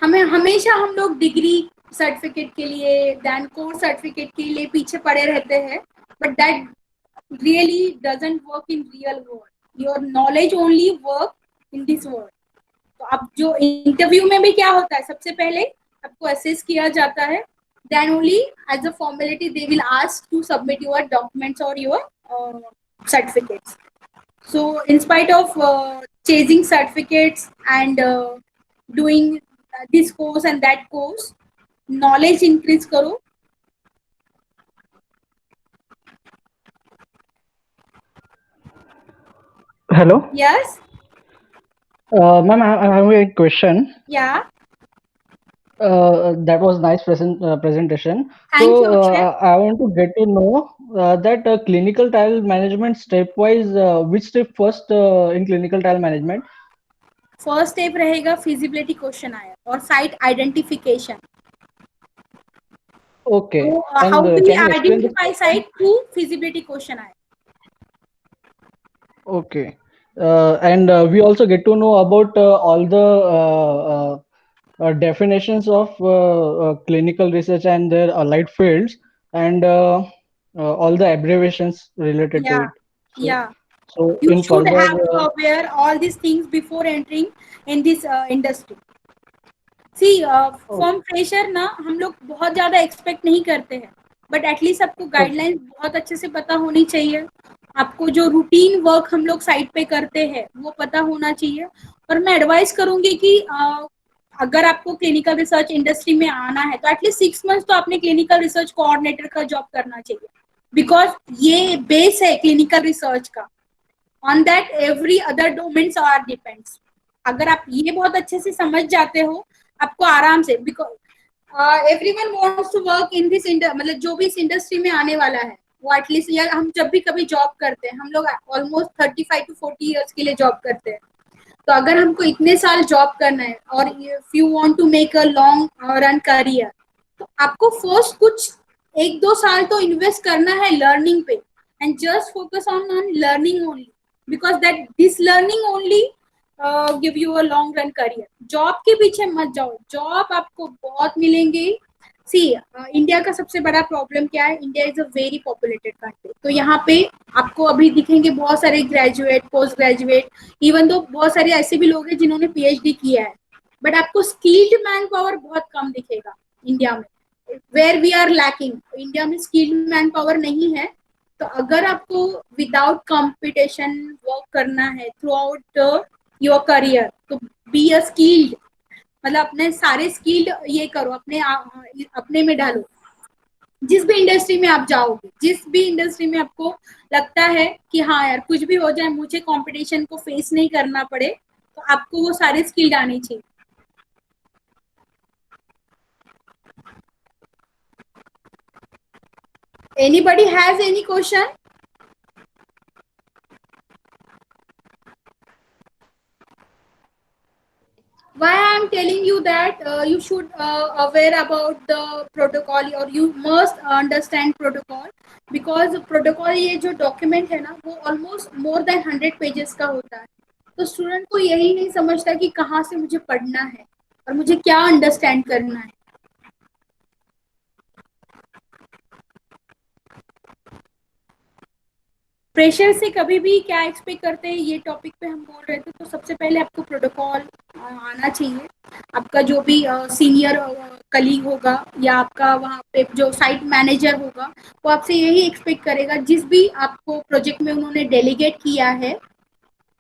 हमें हमेशा हम लोग degree certificate के लिए, then course certificate के लिए पीछे पड़े रहते हैं, but that really doesn't work in real world. Your knowledge only work in this world. तो अब जो इंटरव्यू में भी क्या होता है, सबसे पहले आपको असेस किया जाता है, then only as a formality they will ask to submit your documents or your certificates. So in spite of chasing certificates and doing this course and that course, knowledge increase करो। Hello. Yes. Ma'am, I have a question. Yeah. That was nice presentation. Thank you, Akshay. I want to get to know that clinical trial management stepwise, which step first in clinical trial management? First step रहेगा feasibility question आया और site identification. Okay. तो And how do can we you explain this? Identify site through feasibility question आए. Okay. And we also get to know about all the definitions of clinical research and their allied fields, and all the abbreviations related to Yeah, it. So, yeah. so You in should further, have to aware all these things before entering in this industry. See oh, from fresher ना हम लोग बहुत ज्यादा expect नहीं करते हैं, but at least आपको okay, guidelines बहुत अच्छे से पता होनी चाहिए. आपको जो रूटीन वर्क हम लोग साइट पे करते हैं वो पता होना चाहिए. और मैं एडवाइस करूंगी कि अगर आपको क्लिनिकल रिसर्च इंडस्ट्री में आना है तो एटलीस्ट 6 मंथ्स तो आपने क्लिनिकल रिसर्च कोऑर्डिनेटर का जॉब करना चाहिए, बिकॉज ये बेस है क्लिनिकल रिसर्च का. On that every other domains are depends. अगर आप ये बहुत अच्छे से समझ जाते हो आपको आराम से, because everyone wants to work in this मतलब जो भी इस इंडस्ट्री में आने वाला है वो एटलीस्ट, या हम जब भी कभी जॉब करते हैं हम लोग ऑलमोस्ट 35 to 40 years के लिए जॉब करते हैं. तो अगर हमको इतने साल जॉब करना है और if you want to make a long run career, तो आपको फर्स्ट कुछ 1-2 साल तो इन्वेस्ट करना है लर्निंग पे, and just focus on learning only, because that this learning only give you a long run career. Job के पीछे मत जाओ, जॉब आपको बहुत मिलेंगे. सी इंडिया का सबसे बड़ा प्रॉब्लम क्या है, India is a very populated country. तो यहाँ पे आपको अभी दिखेंगे बहुत सारे graduate, post graduate, even though बहुत सारे ऐसे भी लोग हैं जिन्होंने पीएचडी किया है, बट आपको स्किल्ड मैन पावर बहुत कम दिखेगा इंडिया में. Where we are lacking, India में स्किल्ड मैन पावर नहीं है. तो अगर आपको विदाउट कंपटीशन वर्क करना है थ्रू आउट योर करियर, तो बी अ स्किल्ड, मतलब अपने सारे स्किल्ड ये करो, अपने में डालो. जिस भी इंडस्ट्री में आप जाओगे, जिस भी इंडस्ट्री में आपको लगता है कि हाँ यार कुछ भी हो जाए मुझे कंपटीशन को फेस नहीं करना पड़े, तो आपको वो सारे स्किल्ड आने चाहिए. Anybody has any question? Why I am telling you that you should aware about the protocol, or you must understand protocol, because protocol ये जो document है ना वो almost more than 100 pages का होता है. तो स्टूडेंट को यही नहीं समझता कि कहाँ से मुझे पढ़ना है और मुझे क्या अंडरस्टैंड करना है. प्रेशर से कभी भी क्या एक्सपेक्ट करते हैं ये टॉपिक पे हम बोल रहे थे. तो सबसे पहले आपको प्रोटोकॉल आना चाहिए. आपका जो भी सीनियर कलीग होगा या आपका वहाँ पे जो साइट मैनेजर होगा वो आपसे यही एक्सपेक्ट करेगा, जिस भी आपको प्रोजेक्ट में उन्होंने डेलीगेट किया है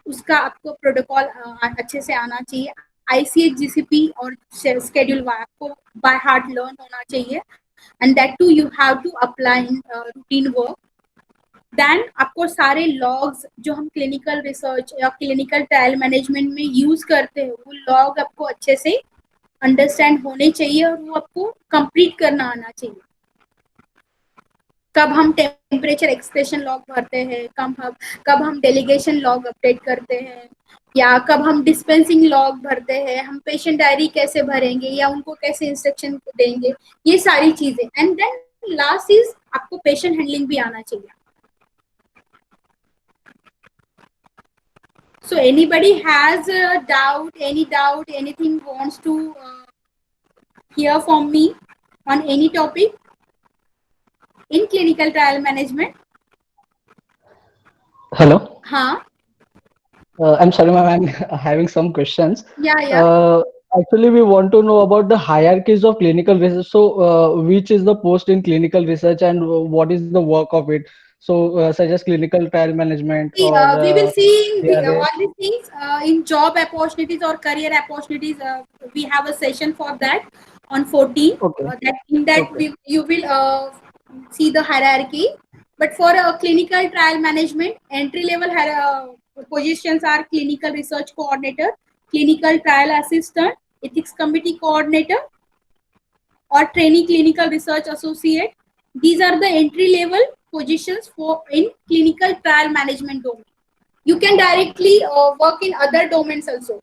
उसका आपको प्रोटोकॉल अच्छे से आना चाहिए. आईसीएच, जीसीपी और शेड्यूल आपको बाय हार्ट लर्न होना चाहिए, and that too you have to apply in routine work. Then आपको सारे लॉग्स जो हम क्लिनिकल रिसर्च या क्लिनिकल ट्रायल मैनेजमेंट में यूज करते हैं वो लॉग आपको अच्छे से अंडरस्टैंड होने चाहिए और वो आपको कंप्लीट करना आना चाहिए. कब हम टेम्परेचर एक्सप्रेशन लॉग भरते हैं, कब हम डेलीगेशन लॉग अपडेट करते हैं, या कब हम डिस्पेंसिंग लॉग भरते हैं, हम पेशेंट डायरी कैसे भरेंगे या उनको कैसे इंस्ट्रक्शन देंगे, ये सारी चीजें. एंड देन लास्ट इज आपको पेशेंट हैंडलिंग भी आना चाहिए. So anybody has a doubt, anything wants to hear from me on any topic in clinical trial management? hello. हाँ. I'm sorry, ma'am. I'm having some questions. Yeah. Actually, we want to know about the hierarchies of clinical research. So, which is the post in clinical research, and what is the work of it? So, such as clinical trial management, See, or we will see in CRA. all these things in job opportunities or career opportunities. We have a session for that on 14. Okay. In that Okay. you will see the hierarchy. But for clinical trial management, entry level positions are clinical research coordinator, clinical trial assistant, ethics committee coordinator, or trainee clinical research associate. These are the entry level positions for in clinical trial management domain. You can directly work in other domains also.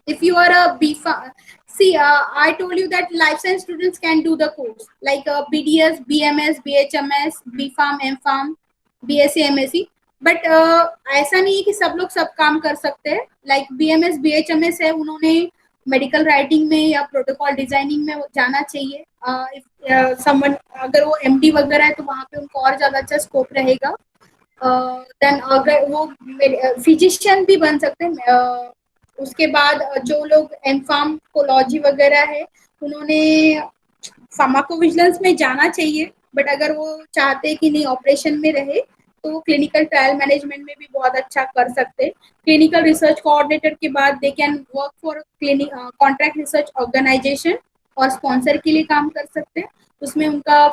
If you are a B.Pharm, see, I told you that life science students can do the course like BDS, BMS, BHMS, B.Pharm, M.Pharm, BSc, MSc. But ऐसा नहीं है कि सब लोग सब काम कर सकते हैं. लाइक BMS, BHMS है, उन्होंने मेडिकल राइटिंग में या प्रोटोकॉल डिजाइनिंग में जाना चाहिए. समवन अगर वो MD वगैरह है तो वहाँ पे उनको और ज्यादा अच्छा स्कोप रहेगा. देन अगर वो फिजिशियन भी बन सकते हैं. उसके बाद जो लोग एमफार्माकोलॉजी वगैरह है उन्होंने फार्माकोविजिलेंस में जाना चाहिए. बट अगर वो चाहते हैं कि नहीं ऑपरेशन में रहे तो क्लिनिकल ट्रायल मैनेजमेंट में भी बहुत अच्छा कर सकते हैं. क्लिनिकल रिसर्च कोऑर्डिनेटर के बाद they can work for contract research organization और स्पॉन्सर के लिए काम कर सकते हैं. उसमें उनका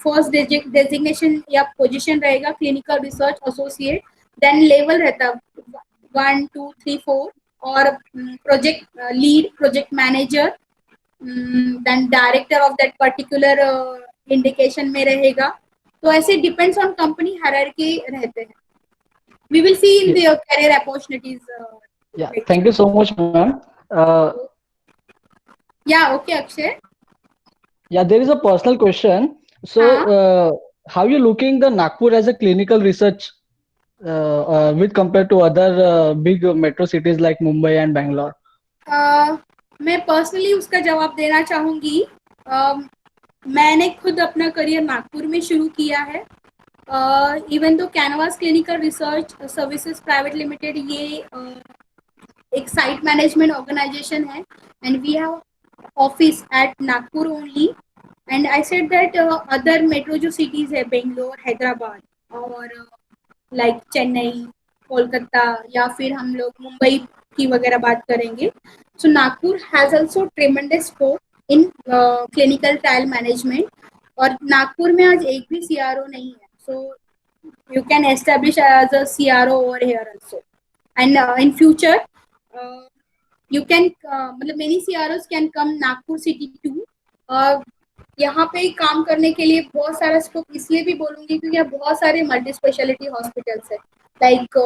फर्स्ट डेजिग्नेशन या पोजीशन रहेगा clinical research associate. Then level रहता है 1, 2, 3, 4 और project lead, project manager, then director of that particular indication में रहेगा. तो ऐसे डिपेंड्स ऑन कंपनी हायरार्की रहते हैं. We will see in the career opportunities. Yeah, thank you so much, ma'am. Yeah, okay, Akshay. Yeah, there is a personal question. So, how you looking the Nagpur as a clinical research with compared to other big metro cities like Mumbai and Bangalore? मैं personally उसका जवाब देना चाहूंगी. मैंने खुद अपना career Nagpur में शुरू किया है. Even though Canvas clinical research services private limited ये एक साइट मैनेजमेंट ऑर्गेनाइजेशन है and we have office at Nagpur only. And I said that other metro जो सिटीज है बेंगलोर, हैदराबाद और लाइक चेन्नई, कोलकाता या फिर हम लोग मुंबई की वगैरह बात करेंगे. So Nagpur has also tremendous scope in clinical trial management. और नागपुर में आज एक भी CRO नहीं है. So you can establish as a CRO over here also. And in future you can मतलब many CROs can come Nagpur city too. यहाँ पे काम करने के लिए बहुत सारा स्कोप इसलिए भी बोलूंगी क्योंकि यहाँ बहुत सारे मल्टी स्पेशलिटी हॉस्पिटल्स है. लाइक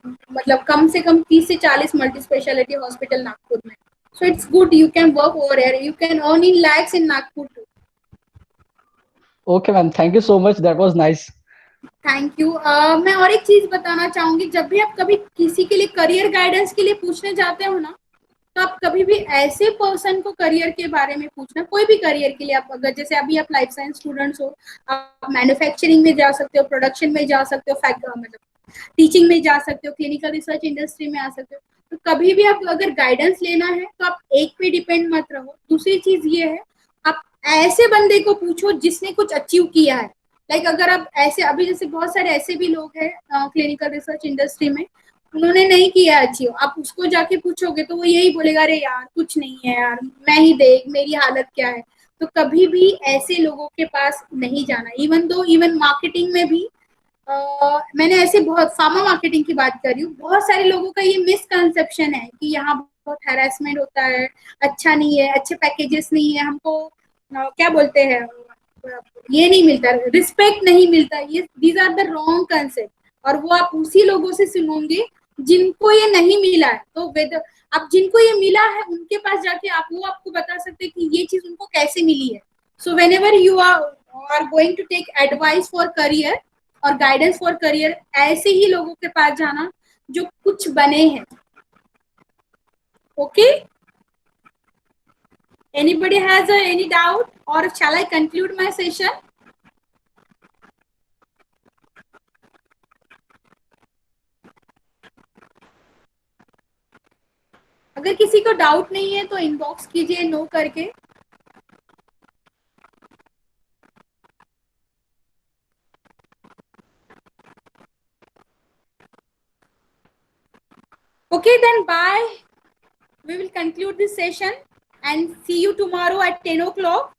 मतलब कम से कम 30 से 40 मल्टी स्पेशलिटी हॉस्पिटल नागपुर में. So it's good, you can work over here, you can earn in lakhs in Nagpur too. Okay, ma'am. Thank you so much. That was nice. Thank you. मैं और एक चीज बताना चाहूंगी. जब भी आप कभी किसी के लिए करियर गाइडेंस के लिए पूछने जाते हो ना तो आप कभी भी ऐसे पर्सन को करियर के बारे में पूछना. कोई भी करियर के लिए आप अगर जैसे अभी आप लाइफ साइंस स्टूडेंट्स हो, आप मैन्युफैक्चरिंग में जा सकते हो, प्रोडक्शन में जा सकते हो, मतलब टीचिंग में जा सकते हो, क्लिनिकल रिसर्च इंडस्ट्री में आ सकते हो. तो कभी भी आप अगर गाइडेंस लेना है तो आप एक पे डिपेंड मत रहो. दूसरी चीज ये है आप ऐसे बंदे को पूछो जिसने कुछ अचीव किया है. लाइक अगर आप ऐसे अभी जैसे बहुत सारे ऐसे भी लोग हैं क्लिनिकल रिसर्च इंडस्ट्री में उन्होंने नहीं किया अचीव. आप उसको जाके पूछोगे तो वो यही बोलेगा अरे यार कुछ नहीं है यार, मैं ही देख मेरी हालत क्या है. तो कभी भी ऐसे लोगों के पास नहीं जाना. इवन मार्केटिंग में भी मैंने ऐसे बहुत फार्मा मार्केटिंग की बात कर रही हूँ. बहुत सारे लोगों का ये मिसकंसेप्शन है कि यहाँ बहुत हैरेसमेंट होता है, अच्छा नहीं है, अच्छे पैकेजेस नहीं है, हमको क्या बोलते हैं ये नहीं मिलता, रिस्पेक्ट नहीं मिलता. ये these are the wrong concept. और वो आप उसी लोगों से सुनोगे जिनको ये नहीं मिला है. तो आप जिनको ये मिला है उनके पास जाके वो आपको बता सकते हैं कि ये चीज उनको कैसे मिली है. So whenever you are going to take advice for career और गाइडेंस फॉर करियर, ऐसे ही लोगों के पास जाना जो कुछ बने हैं. Okay, anybody has any doubt or shall I conclude my session? अगर किसी को डाउट नहीं है तो इनबॉक्स कीजिए नो करके. Okay, then bye. We will conclude this session and see you tomorrow at 10 o'clock.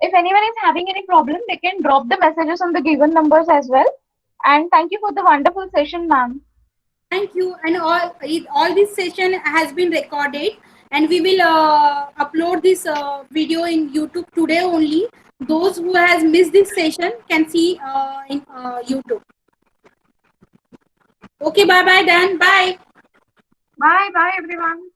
If anyone is having any problem, they can drop the messages on the given numbers as well. And thank you for the wonderful session, ma'am. Thank you. And all this session has been recorded and we will upload this video in YouTube today only. Those who has missed this session can see in YouTube. Okay, bye bye then. Bye. Bye, bye everyone.